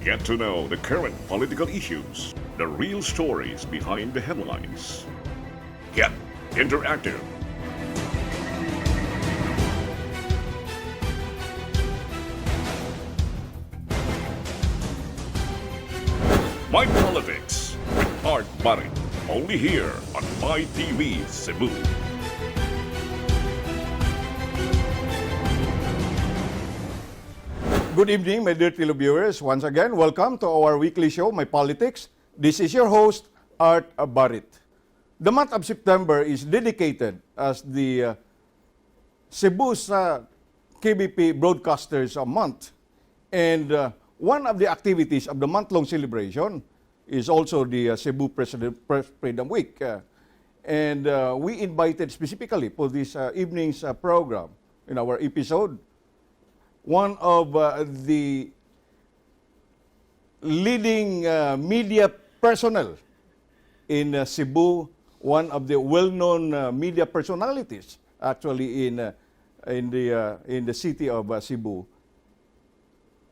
Get to know the current political issues, the real stories behind the headlines. Get interactive. My Politics with Art Barry. Only here on My TV Cebu. Good evening, my dear televiewers. Once again, welcome to our weekly show, My Politics. This is your host, Art Barrit. The month of September is dedicated as the Cebu's KBP Broadcasters Month. And one of the activities of the month-long celebration is also the Cebu Freedom Week. And we invited specifically for this evening's program in our episode one of the leading media personnel in Cebu, one of the well-known media personalities actually in the city of Cebu,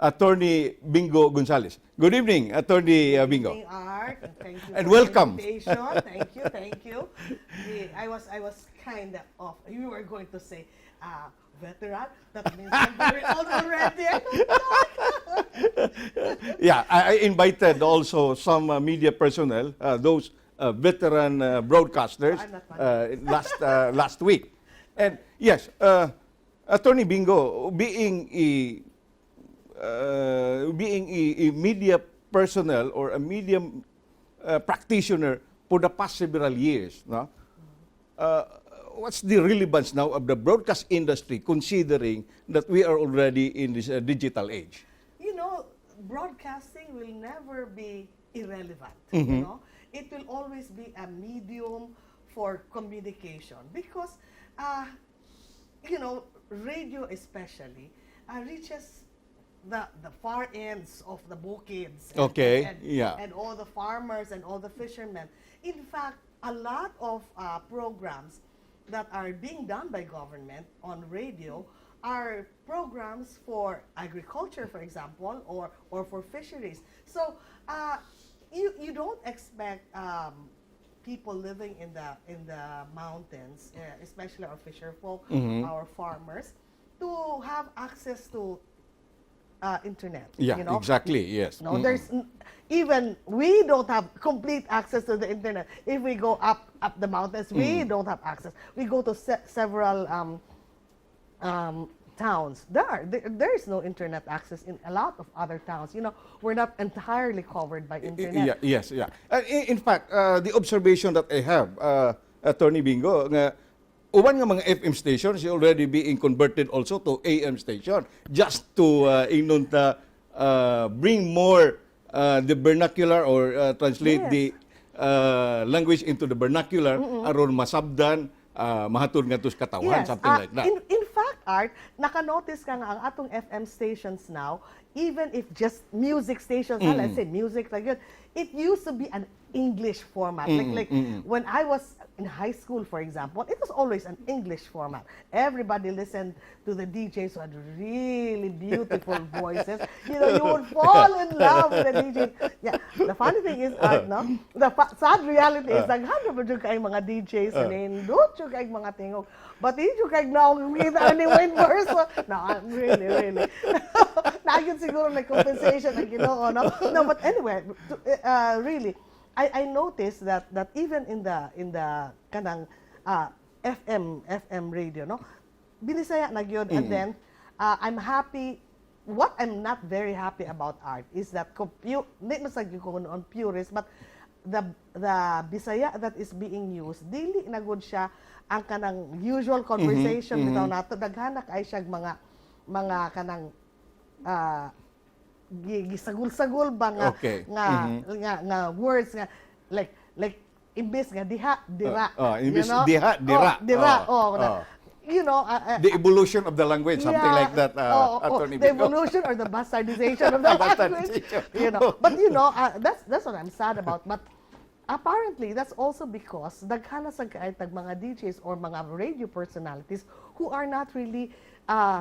Atty. Bingo Gonzales. Good evening, Atty. Bingo. Good evening, Art. Thank you And for welcome. the invitation. Thank you. I was kind of off. You were going to say veteran. That means I'm very old already. Yeah, I invited also some media personnel, those veteran broadcasters last week. And yes, Atty. Bingo, being a media personnel or a media practitioner for the past several years, no? What's the relevance now of the broadcast industry considering that we are already in this digital age? You know, broadcasting will never be irrelevant. Mm-hmm. You know, it will always be a medium for communication because, you know, radio especially reaches the far ends of the bukids and all the farmers and all the fishermen. In fact, a lot of programs that are being done by government on radio are programs for agriculture, for example, or for fisheries. So you don't expect people living in the mountains, especially our fisherfolk, our farmers, to have access to internet. Yeah, you know? exactly, yes. No, there's even we don't have complete access to the internet. If we go up the mountains, we don't have access. We go to several towns. There is no internet access in a lot of other towns. You know, we're not entirely covered by internet. Yes. In fact, the observation that I have, Atty. Bingo, uban nga mga FM stations is already being converted also to AM station just to bring more the vernacular or translate the language into the vernacular aron masabdan mahatod nga tus katawan, something like that. In fact, Art, naka-notice ka nga ang atong FM stations now, even if just music stations, let's say music like that, it used to be an English format. Like when I was in high school, for example, it was always an English format. Everybody listened to the DJs who had really beautiful voices. You know, you would fall in love with the DJs. Yeah. The funny thing is, no? The sad reality is, naghanap mo kay mga DJs na nindot yung kay mga tingog. But hindi kay naong kita ni Wayne verse. No, really. Nagyan siguro na compensation ang ginoo, no? No, but anyway, really, I noticed that even in the kanang FM radio, no, binisaya na gyud. And then I'm happy. What I'm not very happy about, Art, is that hindi masagyo ko on purist, but the Bisaya that is being used, dili na gud siya ang kanang usual conversation bitaw nato. Daghanak ay siya mga kanang gisagul-sagul ba nga words nga like imbes nga diha dira Imbes diha dira you know the evolution of the language, something like that, Atty. The evolution or the bastardization of the language, you know. But you know, that's what I'm sad about. But Apparently, that's also because daghan na sa kaay tag mga DJs or mga radio personalities who are not really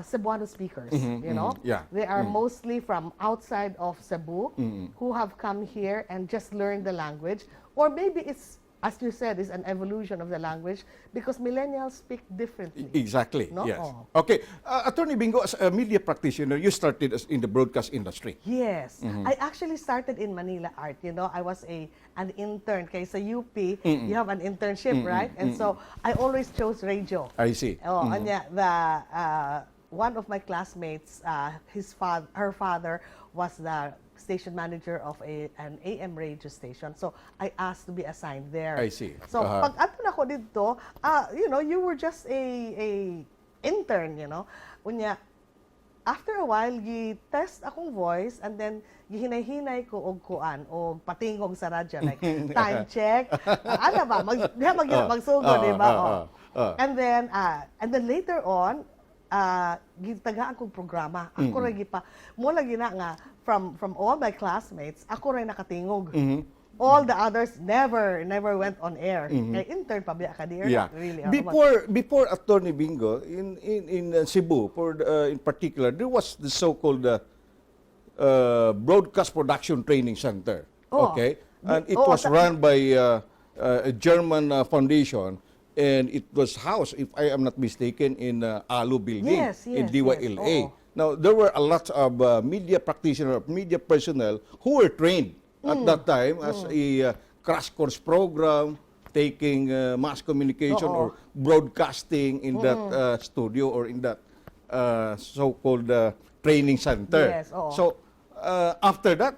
Cebuano speakers, you know? yeah. They are mostly from outside of Cebu who have come here and just learned the language. Or maybe it's, as you said, is an evolution of the language because millennials speak differently. Exactly, No? yes. Oh. Okay, Attorney Bingo, as a media practitioner, you started in the broadcast industry. Yes. I actually started in Manila Art. You know, I was an intern. Kaya sa UP, you have an internship, right? And so, I always chose radio. I see. Oh, anya, one of my classmates, her father was the station manager of an AM radio station. So, I asked to be assigned there. I see. So, pag ato na ko dito, you know, you were just a intern, you know. Unya, after a while, gi-test akong voice and then gihinay-hinay ko og kuan o patingog sa radyo like time check. Ano ba? Magsugod, di ba? And then later on, gitagaan kong programa. Ako rin mo lagi na nga from all my classmates, ako rin nakatingog. All the others never went on air. Kaya intern pa biya ka di Yeah. really. Before Attorney Bingo, in Cebu, in particular, there was the so-called Broadcast Production Training Center. Oh. Okay? And it was run by a German foundation, and it was housed, if I am not mistaken, in ALU building in DYLA. Oh. Now, there were a lot of media practitioners, media personnel who were trained at that time as a crash course program, taking mass communication or broadcasting in that studio or in that so-called training center. Yes, oo. So, after that,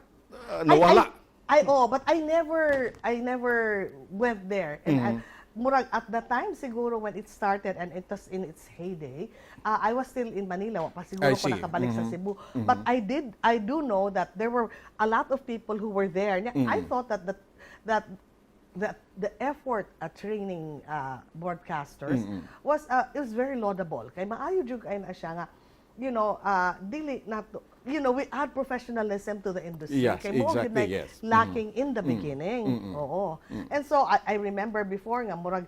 nawala. But I never went there. And murag at the time siguro when it started and it was in its heyday, I was still in Manila, pa siguro ko nakabalik sa Cebu. But I do know that there were a lot of people who were there. I thought that the effort at training broadcasters was very laudable. Kay maayo jud kay na siya nga, you know, dili nato, you know, we add professionalism to the industry. Yes, Kay mo exactly, gid yes. lacking in the beginning. Oo. And so I remember before nga murag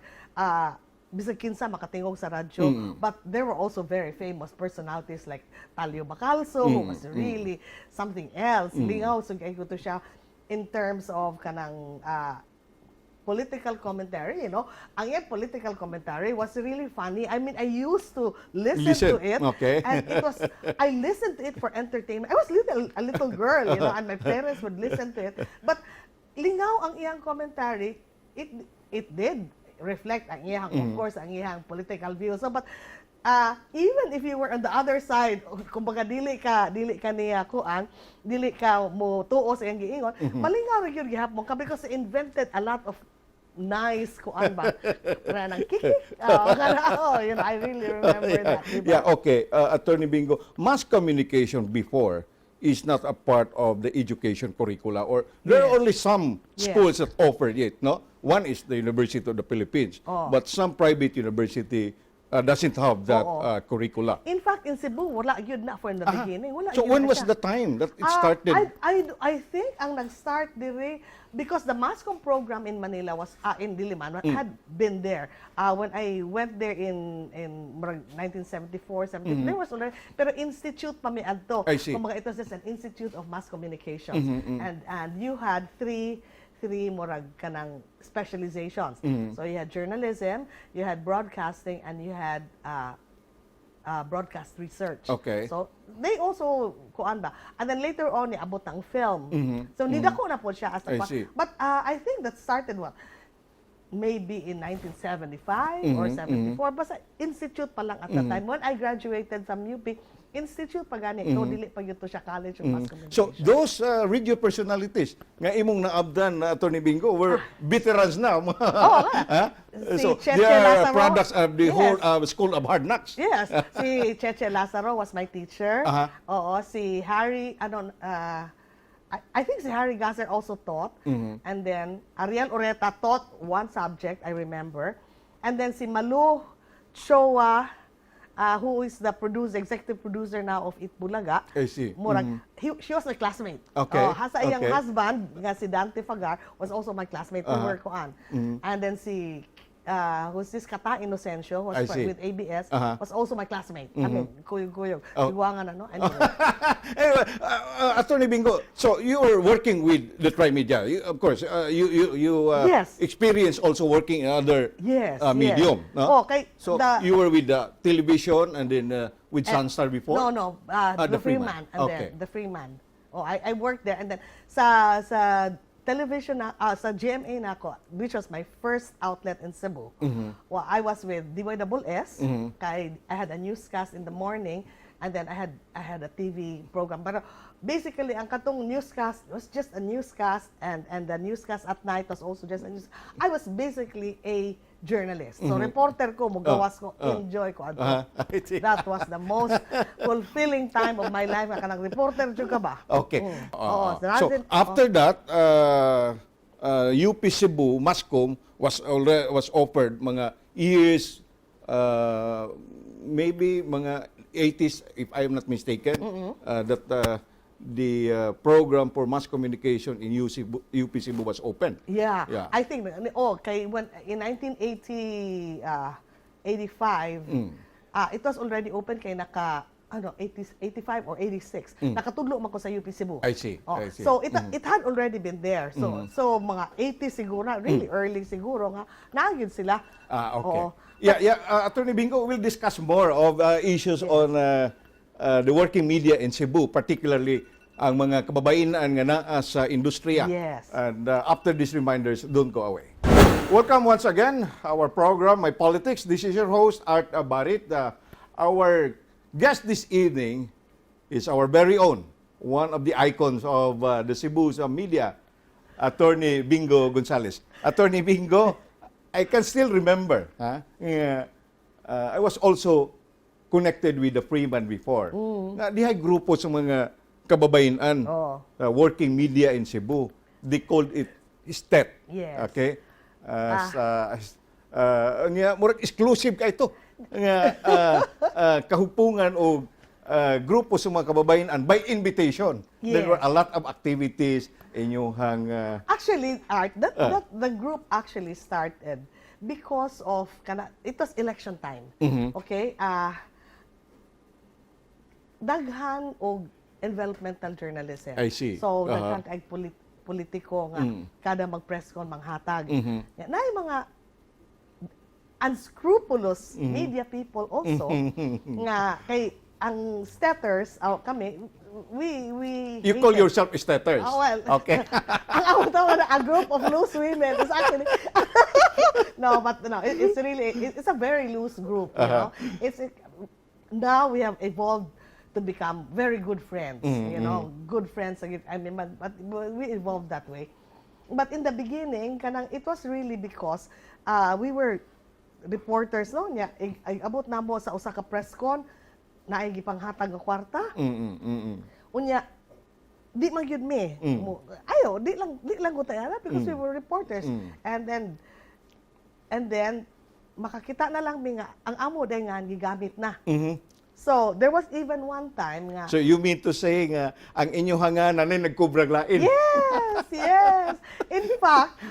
bisag kinsa makatingog sa radyo, but there were also very famous personalities like Talio Bacalso, who was really something else. Lingaw so kay ko to siya in terms of kanang political commentary, you know. Ang yung political commentary was really funny. I mean, I used to listen to it. Okay. And it was, I listened to it for entertainment. I was a little girl, you know, and my parents would listen to it. But lingaw ang iyang commentary, it did reflect ang iyang, of course, ang iyang political views. So, but even if you were on the other side, kumbaga dili ka niya kuan, dili ka mo tuo sa iyang giingon, malingaw rin yun gihapon ka because he invented a lot of nice kuan ba nang kiki you know, I really remember that, diba? Yeah, okay. Attorney Bingo, mass communication before is not a part of the education curricula, or there are only some schools that offer it, no? One is the University of the Philippines, but some private university doesn't have that curricula. In fact, in Cebu, wala yun na for the beginning. Wala So yun when na was siya. the time that it started? I think ang nag-start dire because the MASCOM program in Manila was in Diliman had been there. When I went there in 1974, 73, there was already, pero institute pa mi adto. I see. Kumbaga, it was just an institute of mass communications, and you had three murag kanang specializations. So you had journalism, you had broadcasting, and you had broadcast research. Okay. So they also kuan ba. And then later on niabot ang film. So nida ko na po siya as I see. But I think that started maybe in 1975 or 74. Basta institute pa lang at the time. When I graduated from UP, institute pa gani. So dili pa yuto siya college of mass So communication. those radio personalities nga imong naabdan na Attorney Bingo were veterans now. Si So Cheche they are Lazaro. products of the Yes. whole School of Hard Knocks. Yes, si Cheche Lazaro was my teacher. Oo, si Harry, I think si Harry Gasser also taught. And then Ariel Oreta taught one subject, I remember. And then si Malu Chowa, who is the executive producer now of It Bulaga. I see. Murag, she was my classmate. Okay. Hasa iyang Okay. husband, nga si Dante Fagar, was also my classmate. We were koan. And then si who's this Kata Inocencio, who I was see. with ABS, was also my classmate. I mean, kuyog-kuyog. Oh. Iguangan, ano? Anyway. Anyway, Attorney Bingo, so you were working with the Trimedia. Of course, you Yes. experienced also working in other Yes, medium. yes. No? Okay, So you were with television and then with Sunstar before? No, the Freeman. And Okay. then the Freeman. Oh, I worked there. And then sa television, sa GMA na ako, which was my first outlet in Cebu. Well, I was with DYSS. I had a newscast in the morning, and then I had a TV program. Pero basically, ang katong newscast was just a newscast, and the newscast at night was also just a news. I was basically a journalist. So reporter ko, mugawas ko, enjoy ko. I see. That was the most fulfilling time of my life. Kanang reporter jud ka ba? Okay. Oo. So after that, UP Cebu Mascom was offered mga years, maybe mga 80s, if I am not mistaken, that the program for mass communication in UP Cebu was open. Yeah. Yeah. I think, when in 1985, it was already open kay 85 or 86. Nakatudlo man ko sa UP Cebu. I see. Oh, I see. so it had already been there. So mga 80 siguro, really early siguro nga naagid sila. Okay. Oo. Attorney Bingo, we'll discuss more of issues on the working media in Cebu, particularly ang mga kababaihan nga naa sa industriya. Yes. And after these reminders, don't go away. Welcome once again, our program, My Politics. This is your host, Art Barit. Our guest this evening is our very own, one of the icons of the Cebu's media, Attorney Bingo Gonzales. Attorney Bingo, I can still remember, I was also connected with the Freeman before. Dihay grupo sa mga kababaihan, working media in Cebu. They called it STET. Yes. Okay? Murag exclusive ka ito. Kahupungan o grupo sa mga kababaihan by invitation. Yes. There were a lot of activities inyong Actually, Art, the group actually started because of it was election time. Okay? Daghan og environmental journalism. I see. So daghan kay politiko nga kada mag-press con manghatag. Na yung mga unscrupulous media people also nga kay ang staters kami we You call yourself staters. Oh, well. Okay. Ang awat na a group of loose women is actually no, it's really it's a very loose group, you know. It's now we have evolved to become very good friends, you know, good friends. I mean, but we evolved that way. But in the beginning, it was really because we were reporters, no? Abot na mo sa usa ka press con, naay gipanghatag nga kwarta. Unya, di man gyud me. Ayo, di lang ko tayo because we were reporters. And then makakita na lang mi nga ang amo day nga gigamit na. So, there was even one time nga. So, you mean to say nga, ang inyong hanganan ay nagkubrag lain? Yes, yes. In fact,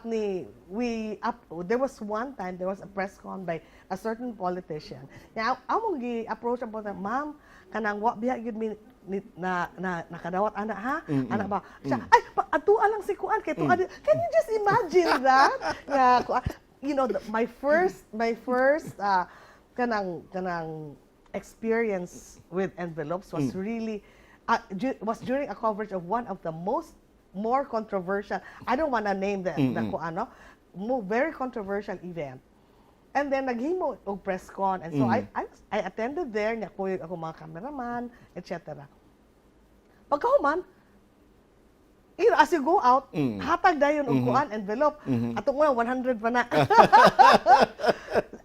there was one time, there was a press con by a certain politician. Now, among gi-approach ang politician, ma'am, kanang wa biya yun na nakadawat anak ha? Anak ba? Siya, ay, atua lang si Kuan. Can you just imagine that? You know, my first kanang experience with envelopes was really was during a coverage of one of the more controversial, I don't want to name the very controversial event. And then naghimo og press con, and so I attended there, nakuyog ako mga cameraman, etc. Pagkahuman, as you go out, hatag dayon og kuan envelope. Atong 100 pa na.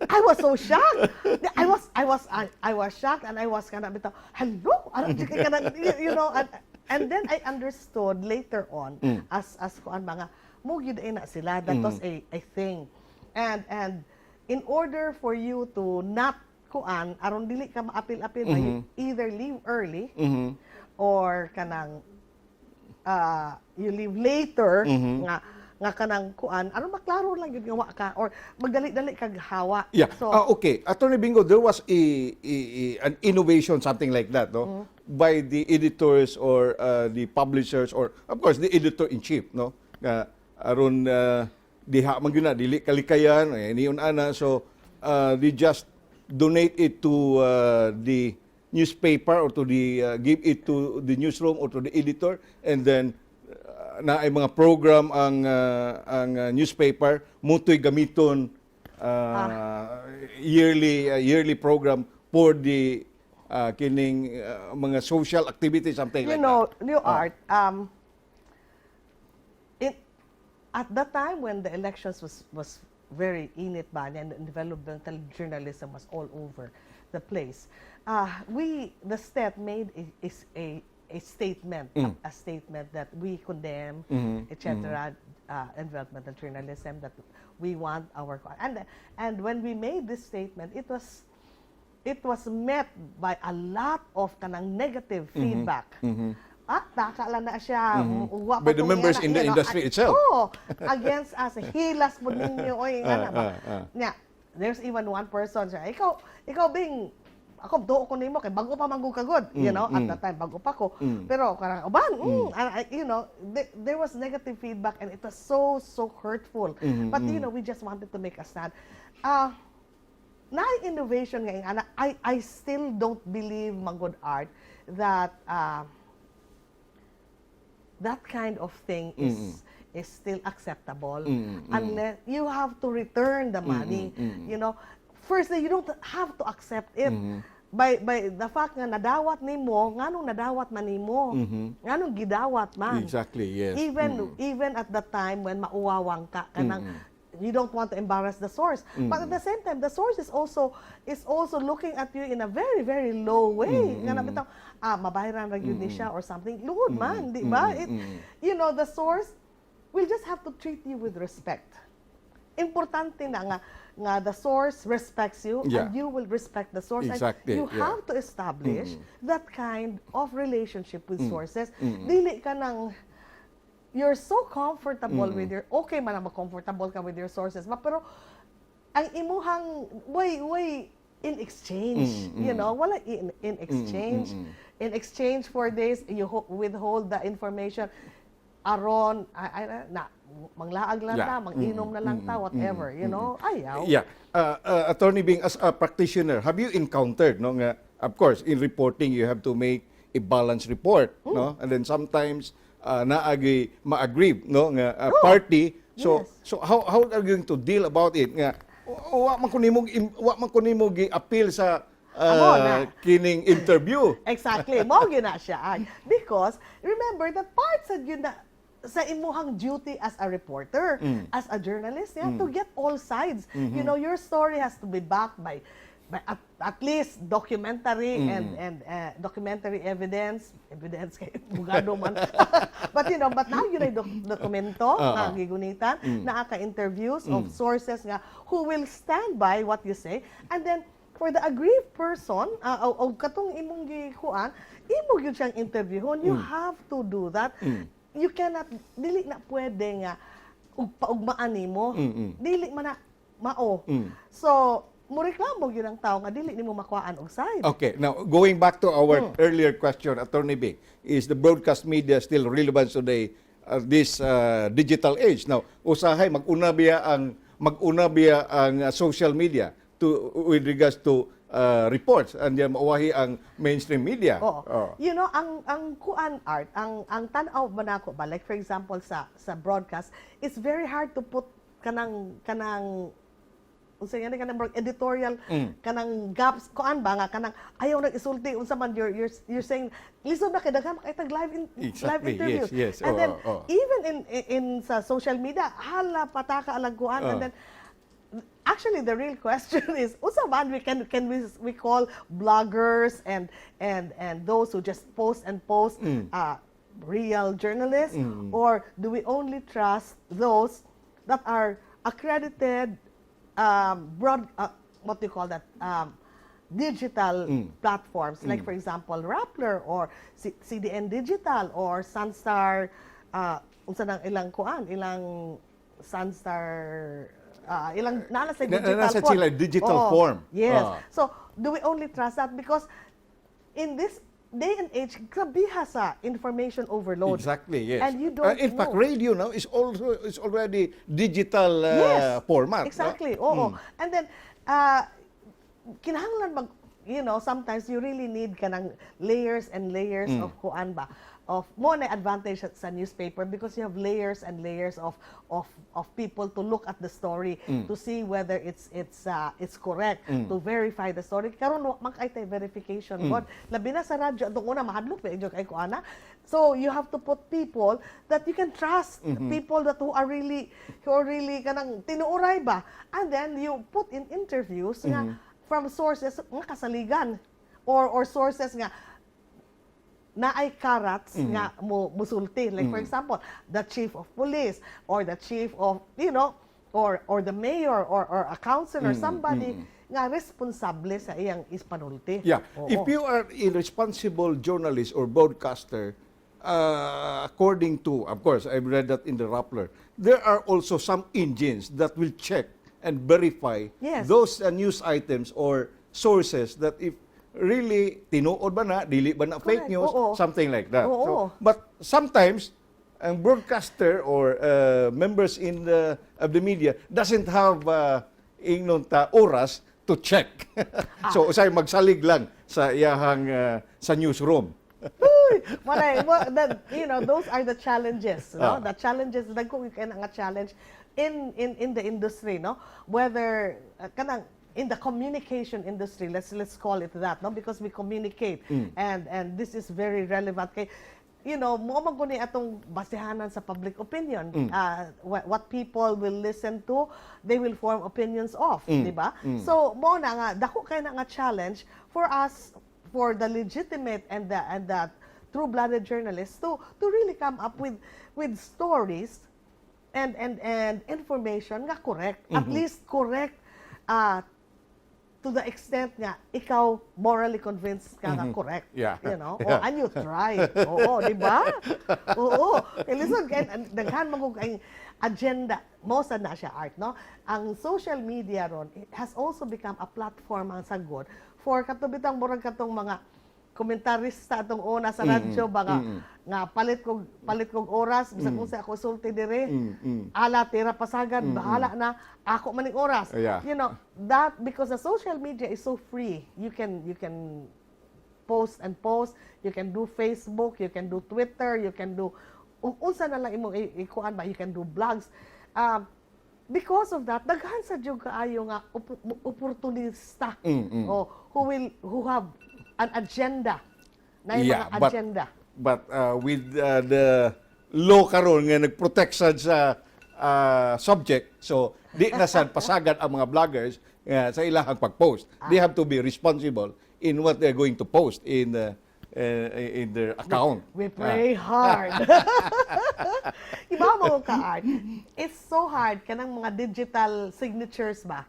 I was so shocked. I was shocked, and I was kind of bitaw, hello, you know, and then I understood later on as kuan mga mugid na sila, that was a thing, and in order for you to not kuan aron dili ka maapil-apil you either leave early or kanang you leave later nga kanang kuan aron maklaro lang gyud nga wa ka or magdali-dali kag hawa. Yeah. So Okay. Attorney Bingo, there was an innovation, something like that, no? By the editors or the publishers or, of course, the editor-in-chief, no? Aron diha man gyud na dili kalikayan, niyon ana. So, they just donate it to the newspaper or to the, give it to the newsroom or to the editor, and then na ay mga program ang newspaper mutoy gamiton yearly program for the kining mga social activities, something like that. New Art at that time when the elections was very init ba and developmental journalism was all over the place, the state made a statement, a statement that we condemn, etc., environmental journalism, that we want our and when we made this statement, it was met by a lot of kanang negative feedback. Takala na siya by the members in the industry itself. Against us, hilas mo ninyo oy ngana ba. There's even one person siya, ikaw Bing, ako do ko nimo kay bago pa manggug kagod, at that time bago pa ko, pero karang uban there was negative feedback and it was so hurtful, but we just wanted to make a stand. Na innovation nga I still don't believe manggod Art that that kind of thing is still acceptable unless you have to return the money. Firstly, you don't have to accept it by the fact nga nadawat nimo, nganong nadawat man nimo, nganong gidawat man. Exactly, yes. Even at the time when mauwawang ka kanang you don't want to embarrass the source, but at the same time the source is also looking at you in a very very low way. Nga nabitaw mabayaran ra gyud ni siya or something. Lugod man, di ba? The source will just have to treat you with respect. Importante na nga the source respects you and you will respect the source. Exactly, and you have to establish that kind of relationship with sources. Dili ka nang you're so comfortable with your okay man na comfortable ka with your sources, pero ang imuhang way in exchange, wala in exchange. In exchange for this, you withhold the information aron manglaag lang ta, manginom na lang ta, whatever, ayaw. Yeah. Attorney Bing, as a practitioner, have you encountered, no, nga, of course, in reporting, you have to make a balanced report, no? And then sometimes, naagi ma-agree, no, nga party. So, Yes. so how are you going to deal about it? Nga, wa man kunimo gi-appeal sa kining interview. Exactly. Mao gyud na siya. Because remember that part sa yun na sa imuhang duty as a reporter, as a journalist, you have to get all sides. Your story has to be backed by at least documentary and documentary evidence kay bugado man. but now yun ay dokumento nga gigunitan, naa ka interviews of sources nga who will stand by what you say, and then for the aggrieved person, o katong imong gikuan, imo gyud siyang interviewon. You have to do that. You cannot, dili na pwede nga paugmaan nimo. Dili man na mao. So, mureklamo gyud ang tao nga dili nimo makuhaan og side. Okay, now going back to our earlier question, Attorney Bing, is the broadcast media still relevant today, this digital age? Now, usahay mag-una biya ang social media with regards to reports, and yan mauwahi ang mainstream media. Ang kuan Art, ang tan-aw ba nako ba, like for example sa broadcast, it's very hard to put kanang unsay nga kanang editorial kanang gaps kuan ba nga kanang ayaw nang isulti unsa man you're saying lisod na kay daghan makaitag live interviews. Yes. And then even in sa social media hala pataka alag kuan, and then actually the real question is unsa man we call bloggers and those who just post real journalists, or do we only trust those that are accredited what do you call that digital platforms, like for example, Rappler or CDN Digital or Sunstar, unsa nang ilang kuan, ilang Sunstar, ilang nala sa digital Nasa form. sila digital form. Yes. So, do we only trust that? Because in this day and age, grabiha sa information overload. Exactly, yes. And you don't in fact, know. radio now is already digital Yes, format. exactly. No? Oo. And then, kinahanglan sometimes you really need kanang layers and layers of kuan ba, of mo na advantage sa newspaper because you have layers and layers of people to look at the story to see whether it's correct, to verify the story. Karon man kay tay verification but labi na sa radyo atong una mahadlok pa kay kuana. So you have to put people that you can trust, people that who are really kanang tinuoray ba, and then you put in interviews nga from sources nga kasaligan or sources nga na ay karats nga musulti. Like for example, the chief of police or the chief of, or the mayor or a councilor, somebody nga responsable sa iyang ispanulti. Yeah. If you are a responsible journalist or broadcaster, according to, of course, I've read that in the Rappler, there are also some engines that will check and verify Yes. those news items or sources that if really tinuod ba na, dili ba na fake Correct. news, Oo. something like that. Oo. But sometimes, ang broadcaster or members of the media doesn't have oras to check. So, usay magsalig lang sa iyahang sa newsroom. Uy, those are the challenges, no? The challenges dagko kay nga challenge in the industry, no? Whether kanang in the communication industry, let's call it that, no? Because we communicate and this is very relevant kay mo maguni atong basehanan sa public opinion. What people will listen to, they will form opinions of, di ba? So mo na nga dako kay na nga challenge for us, for the legitimate and the true-blooded journalists to really come up with stories and information nga correct, at least correct to the extent nga ikaw morally convinced ka nga correct. Yeah. And you try. Oo, di ba? Oo. Listen, daghan mo kay agenda, most na siya art, no? Ang social media ron, it has also become a platform ang sagod for katubitang murag katong mga komentarista atong una sa radyo nga palit kog oras bisag kung sa ako sulti dire ala tira pasagan bahala na ako maning oras. Yeah. That because the social media is so free, you can post, you can do Facebook, you can do Twitter, you can do unsa na lang imo ikuan ba, you can do blogs. Because of that, daghan sa jud kaayo nga opportunista who have an agenda. Na yung mga agenda. But with the law karon nga nagprotect sad sa subject, so di na sad pasagad ang mga vloggers sa ilahang pag-post. They have to be responsible in what they're going to post in their account. We pray hard. Iba mo ka art. It's so hard kanang mga digital signatures ba?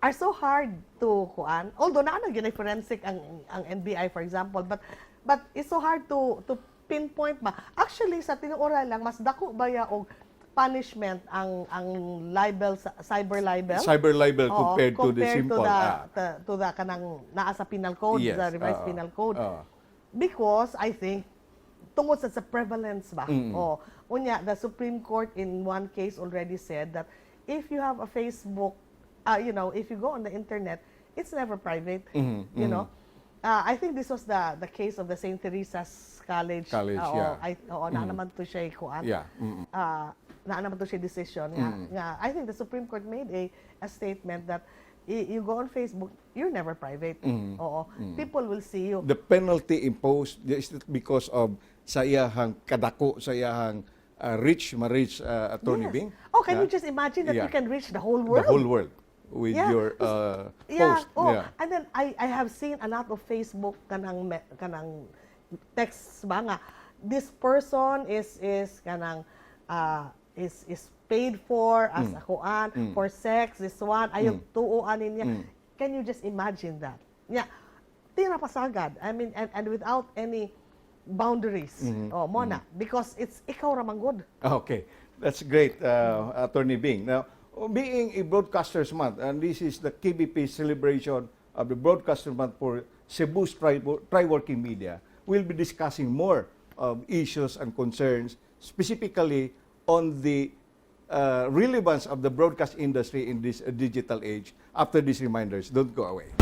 Are so hard to kuan. Although na gyud forensic ang NBI for example, but it's so hard to pinpoint ba. Actually sa tinuoray lang mas dako ba ya og punishment ang libel, cyber libel compared to the simple to the kanang naa sa penal code, yes, the revised penal code. Because I think tungod sa prevalence ba. Unya the Supreme Court in one case already said that if you have a Facebook, if you go on the internet, it's never private. I think this was the case of the St. Teresa's College. Na naman to siya kuan. Yeah. Na naman to siya decision. I think the Supreme Court made a statement that you go on Facebook, you're never private. People will see you. The penalty imposed is because of sa iyahang kadako, sa iyahang rich Attorney Bing. Oh, can you just imagine that you can reach the whole world? The whole world. With your post. And then I have seen a lot of Facebook kanang texts ba nga this person is kanang is paid for as a kuan for sex, this one ayog tuoan niya. Can you just imagine that? Yeah. Tira pasagad. I mean, and without any boundaries. Mona. Because it's ikaw ramang good. Okay, that's great, Attorney Bing. Now, being a Broadcasters Month, and this is the KBP celebration of the Broadcasters Month for Cebu's tri-working media, we'll be discussing more of issues and concerns, specifically on the relevance of the broadcast industry in this digital age. After these reminders, don't go away.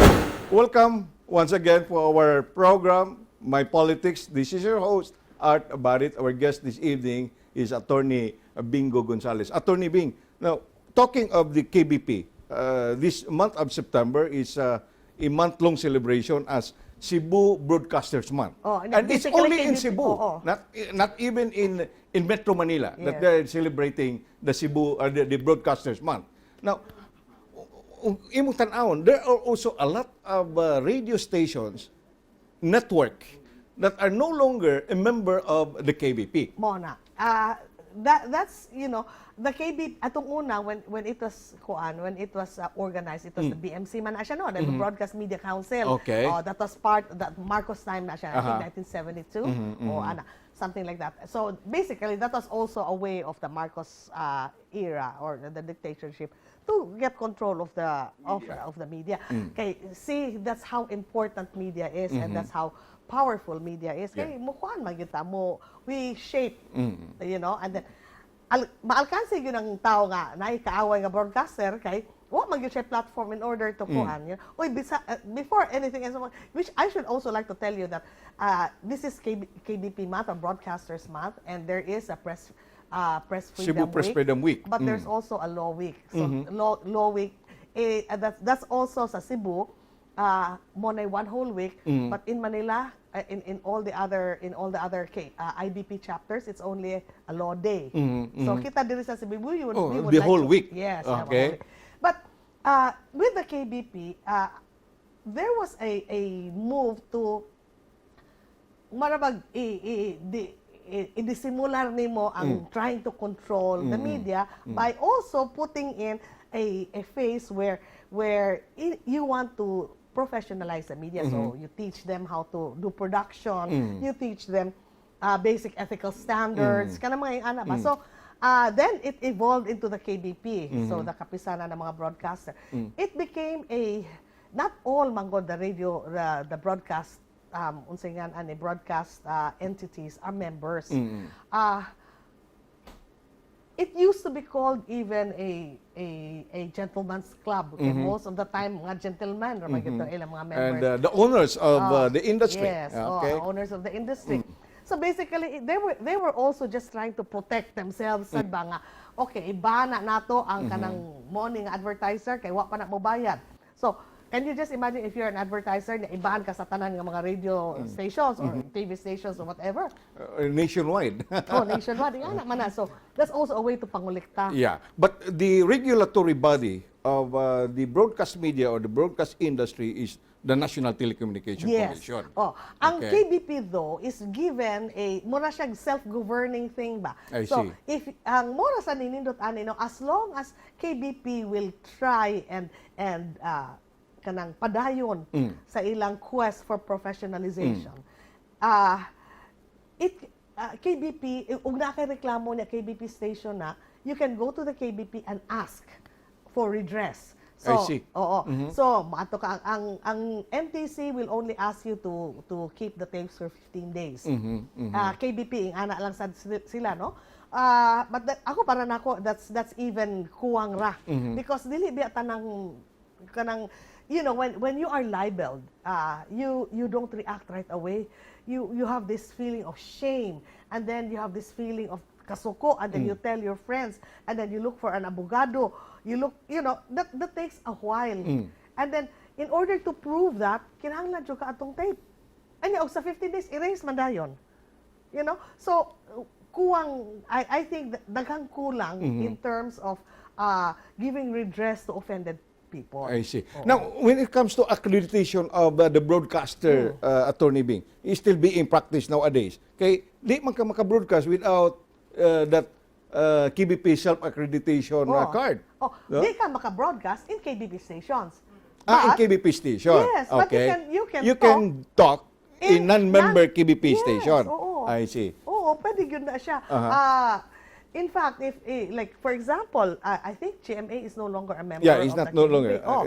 Welcome once again for our program, My Politics. This is your host, Art Barit. Our guest this evening is Attorney Bingo Gonzales. Attorney Bing, now, talking of the KBP, this month of September is a month-long celebration as Cebu Broadcasters Month. And it's only in Cebu, not even in Metro Manila, that they're celebrating the Cebu, the Broadcasters Month. Now, imong tan-awon, there are also a lot of radio stations, network, that are no longer a member of the KBP. Mona. That's, the KB, atong una, when it was organized, it was the BMC man na siya, no? The Broadcast Media Council. Okay. That was part, that Marcos time na siya, I think 1972, or something like that. So basically, that was also a way of the Marcos era, or the dictatorship, to get control of the media. Okay, see, that's how important media is, and that's how powerful media is. Kay mukuan magita mo, we shape, and then maalkanse yun ang tao nga na kaaway nga broadcaster kay wa mag siya platform in order to kuan. Before anything else, which I should also like to tell you that this is KBP month, or Broadcasters Month, and there is a press Cebu Press Freedom Week. But there's also a law week. So law week, that's also sa Cebu. Monay one whole week, but in Manila, in all the other IBP chapters, it's only a law day. So kita diri sa Cebu, we would the like whole week. Yes, okay. But with the KBP, there was a move to marabag idisimular nimo ang trying to control the media by also putting in a phase where you want to professionalize the media. So you teach them how to do production, you teach them basic ethical standards, kana mga ana ba. So then it evolved into the KBP, so the Kapisnan ng mga broadcaster. It became not all manggod the radio, the broadcast unsingan ani broadcast entities are members. It used to be called even a gentleman's club. Okay? Most of the time, mga gentlemen, ilang mga members. And the owners of the industry. Yes, owners of the industry. So basically, they were also just trying to protect themselves. Sad ba nga, okay, ibana nato ang kanang morning advertiser kay wa pa na mo bayad. So, can you just imagine if you're an advertiser na ibaan ka sa tanan ng mga radio stations or TV stations or whatever? Nationwide. Nationwide. Yan naman na. So, that's also a way to pangulikta. Yeah. But the regulatory body of the broadcast media or the broadcast industry is the National Telecommunication Commission. Ang KBP though is given mura siyang self-governing thing ba? I so, see. If ang mura sa ninindot ani as long as KBP will try and kanang padayon sa ilang quest for professionalization. KBP, ug na kay reklamo niya KBP station na, you can go to the KBP and ask for redress. So, I see. So, maato ka ang MTC will only ask you to keep the tapes for 15 days. KBP ing ana lang sad sila, no? But ako para nako that's even kuwang ra because dili biya tanang kanang when you are libeled, you don't react right away. You have this feeling of shame, and then you have this feeling of kasuko, and then you tell your friends, and then you look for an abogado. That takes a while. And then, in order to prove that, kinahanglan jud ka atong tape. Anya og sa 15 days erase man dayon. So kuwang, I think daghang kulang in terms of giving redress to offended people. I see. Now, when it comes to accreditation of the broadcaster, Attorney Bing, is still being practiced nowadays. Kay di man ka maka-broadcast without that KBP self-accreditation card. Di ka maka-broadcast in KBP stations. in But- KBP station. Yes, but okay. you can You can talk in non-member KBP Yes, station. oo. I see. Oo, pwede yun na siya. In fact, if like for example, I think GMA is no longer a member Yeah, it's of not the no KBP. longer. You know?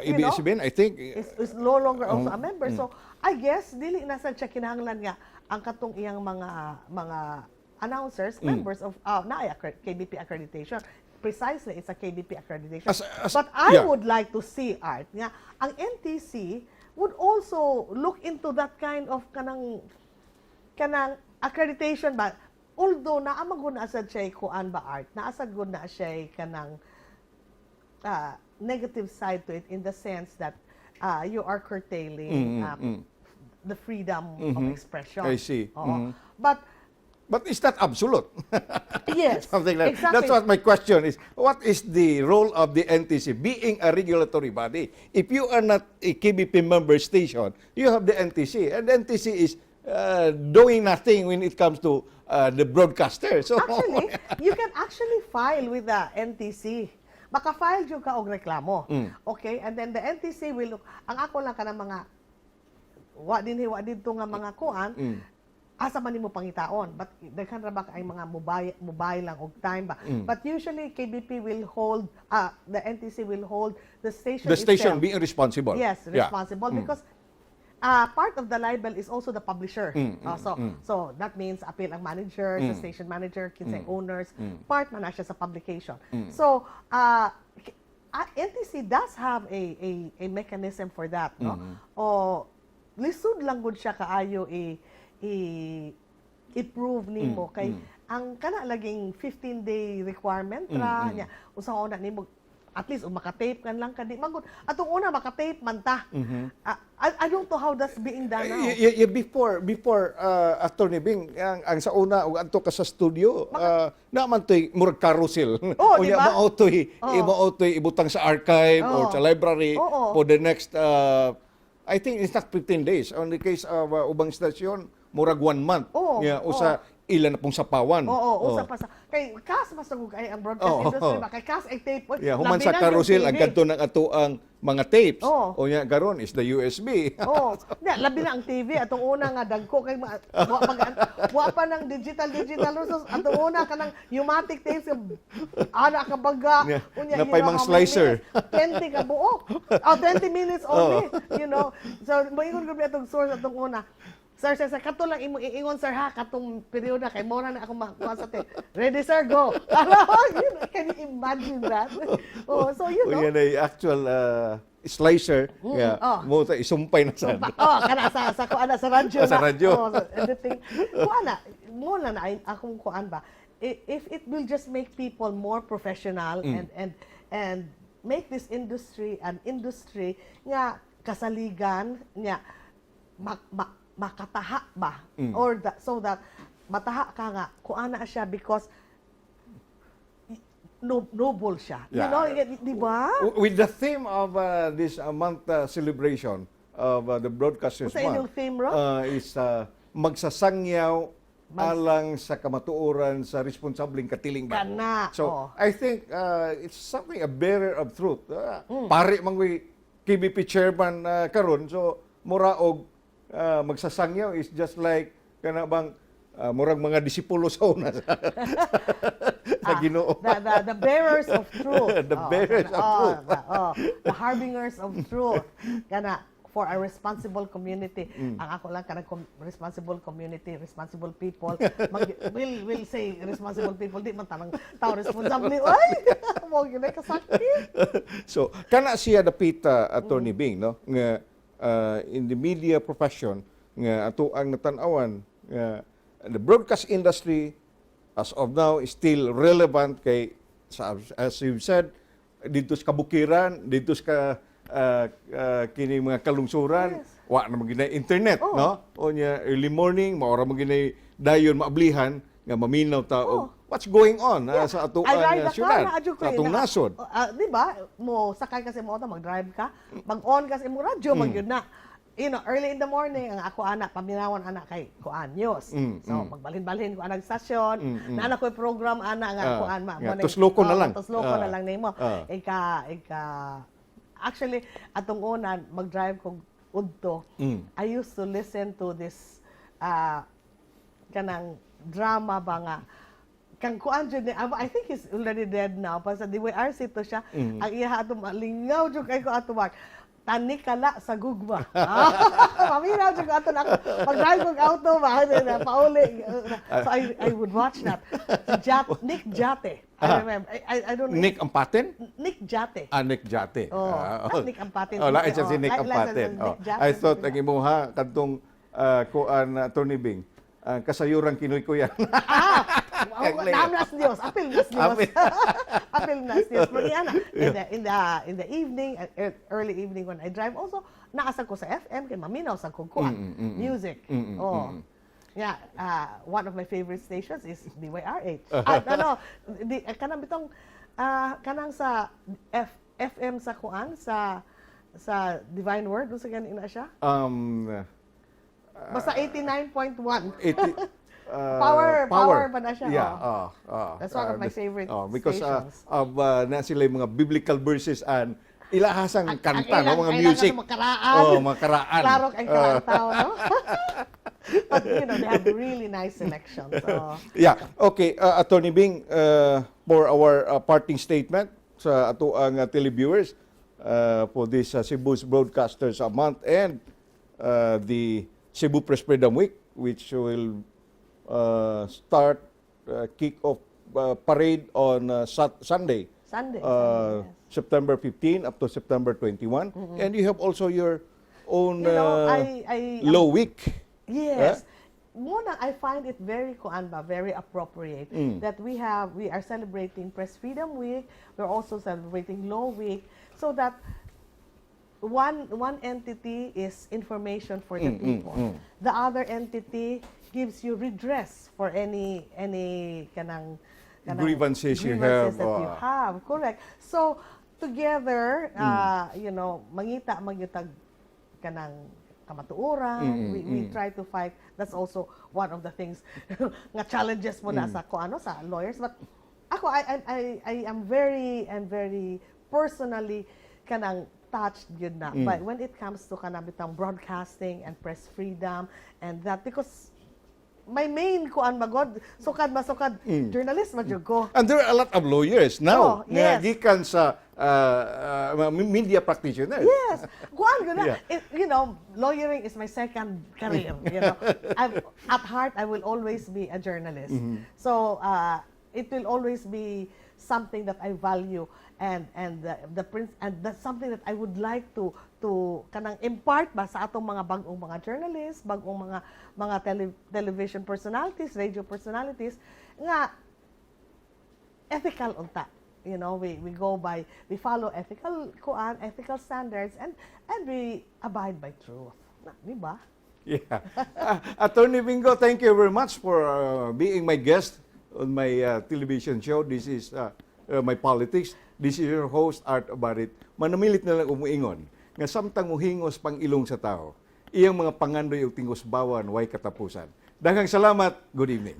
ABS-CBN, I think. Is no longer also a member. So, I guess dili na sad siya kinahanglan nga ang katong iyang mga announcers, members of KBP accreditation. Precisely, it's a KBP accreditation. But I would like to see, Art, nga ang NTC would also look into that kind of kanang accreditation ba. Although naamagod na asad siya kuan ba, Art, naasad gud na siya kanang negative side to it in the sense that you are curtailing the freedom of expression. I see. Oo. But it's not absolute. Yes, Something like exactly. That's what my question is. What is the role of the NTC being a regulatory body? If you are not a KBP member station, you have the NTC, and the NTC is doing nothing when it comes to the broadcaster. So Actually, you can actually file with the NTC. Maka-file yung ka og reklamo. Okay? And then the NTC will look. Ang ako lang ka ng mga wa dito nga mga kuan, asa man nimo pangitaon. But daghan ra ba ay mga mobile lang og time ba. But usually KBP will hold the NTC will hold the station the station itself. being responsible. Yes, Yeah. responsible because part of the libel is also the publisher. So that means appeal ang manager, the station manager, kinsay owners, part man na siya sa publication. So NTC does have a mechanism for that, no? O lisod lang gud siya kaayo i-prove nimo kay ang kana laging 15-day requirement ra nya usaon na nimo at least maka-tape kan lang kadi magud atong una maka-tape man ta. I don't know how that's being done now. Before Attorney Bing, ang sa una ug adto ka sa studio, naman toy murag carousel. Oh, Unya diba? mao toy ibutang sa archive or sa library Oo. for the next I think it's not 15 days. On the case of ubang stasyon, murag 1 month. Oo, Yeah, usa ilan na pong sapawan. Usa pa sa kay kas masugod ay ang broadcast industry ba kay kas ay tape. Yeah, human labi sa na carousel yung ang TV. kadto ng ato ang mga tapes. Oo. O nya garon is the USB. Labi na ang TV atong una nga dagko kay wa pa ng digital so atong una kanang pneumatic tapes ana ka baga Yeah, unya napay mga slicer. 20 ka buok. 20 minutes only, you know. So moingon gud atong source atong una. Sir, kato lang imo iingon sir ha katong periodo kay mo na ako makuha sa tape. Ready sir, go. Can you imagine that? So you know. O yan ay actual slicer. Mo ta isumpay na sa. Kana sa kuana sa radyo Sa radyo. so editing. Kuana, mo na akong kuan ba. If it will just make people more professional and make this industry an industry nga kasaligan nga makataha ba or so that mataha ka nga kuana siya because noble siya. Yeah. You know, di ba? With the theme of this month celebration of the Broadcasters Sa inyong Month theme, Ro? is magsasangyaw alang sa kamatuoran sa responsableng katiling bago. Kana, So, I think it's something a bearer of truth. Pare manggoy KBP chairman karon, so mura og magsasangyaw is just like kana bang murag mga disipulo sa una sa Ginoo. The bearers of truth. The bearers of truth. The harbingers of truth. Kana for a responsible community. Ang ako lang kanang responsible community, responsible people. Will say responsible people di man tanang tao responsable. Ay, mo gyud kasakit. So, kana siya dapita Attorney Bing, no? Nga in the media profession nga ato ang natanawan nga the broadcast industry as of now is still relevant kay as you've said dito sa kabukiran, dito sa kini mga kalungsuran, wa na magina internet, no? O nya early morning maora magina dayon maablihan nga maminaw ta og what's going on sa ato ang syudad, sa atong nasod. Di ba? Mo sakay kasi mo mag-drive ka, mag-on kasi mo radyo magyud na. You know, early in the morning, ang ako anak, paminawan anak kay Kuan News. So, magbalhin-balhin ko anang stasyon, na anak ko program anak nga Kuan ma. Tusloko na lang. Tusloko na lang nimo. actually, atong una, mag-drive kong udto, I used to listen to this kanang drama ba nga, kang kuan jud ni I think he's already dead now, pa sa DYRC to siya, ang iya ato malingaw jud kay ko ato Mark. Tani kala sa gugma. Paminaw jud ato na ako. Pag-drive kong auto ba, pauli. So I would watch that. Si Nick Jate. I remember. I don't know. Nick Ampatin? Nick Jate. Nick Jate. Nick Ampatin. Lain siya si Nick Ampatin. I thought ang imuha kadtong kuan Tony Bing. Kasayuran kinoy ko yan. Namlas Dios, apil nas Dios. Apil nas Dios. Pero yan, in the evening, early evening when I drive, also, naasag ko sa FM, kay maminaw sa kukuan, music. Yeah, one of my favorite stations is DYRH. Kanang bitong, kanang sa FM sa kuan, sa Divine Word, doon sa ganin na siya? Basta 89.1. Power ba na siya? Yeah. That's one of my favorite because stations. na sila yung mga biblical verses and ilahasang kanta, mga music. Makaraan. Klaro kay karaan tao, no? But they have really nice selections. So. Yeah. Okay, Atty. Bing, for our parting statement sa ato ang televiewers for this Cebu's Broadcasters a Month and the Cebu Press Freedom Week, which will start kick off parade on Sunday, yes. September 15 up to September 21, and you have also your own low week. Yes. Muna, I find it very very appropriate that we are celebrating Press Freedom Week. We're also celebrating Law Week, so that one entity is information for the people. The other entity gives you redress for any kanang grievances you that you have. Correct. So together, mangita magyutag kanang kamatuoran. We try to fight. That's also one of the things nga challenges mo na sa sa lawyers. But ako, I am very personally kanang touched yun na. But when it comes to kanabitang broadcasting and press freedom and that, because my main kuan magod sukad journalist majud ko. And there are a lot of lawyers now. Yes. Gikan sa media practitioners. Yes. Kuan gud lawyering is my second career, at heart I will always be a journalist. So it will always be something that I value and that's something that I would like to kanang impart ba sa atong mga bagong mga journalists, bagong mga television personalities, radio personalities nga ethical unta. We follow ethical standards and we abide by truth. Di ba? Yeah. Attorney Bingo, thank you very much for being my guest on my television show. This is My Politics. This is your host, Art Abarit. Manamilit na lang umuingon nga samtang muhingos pang ilong sa tao, iyang mga pangandoy o tingos bawan way katapusan. Daghang salamat. Good evening.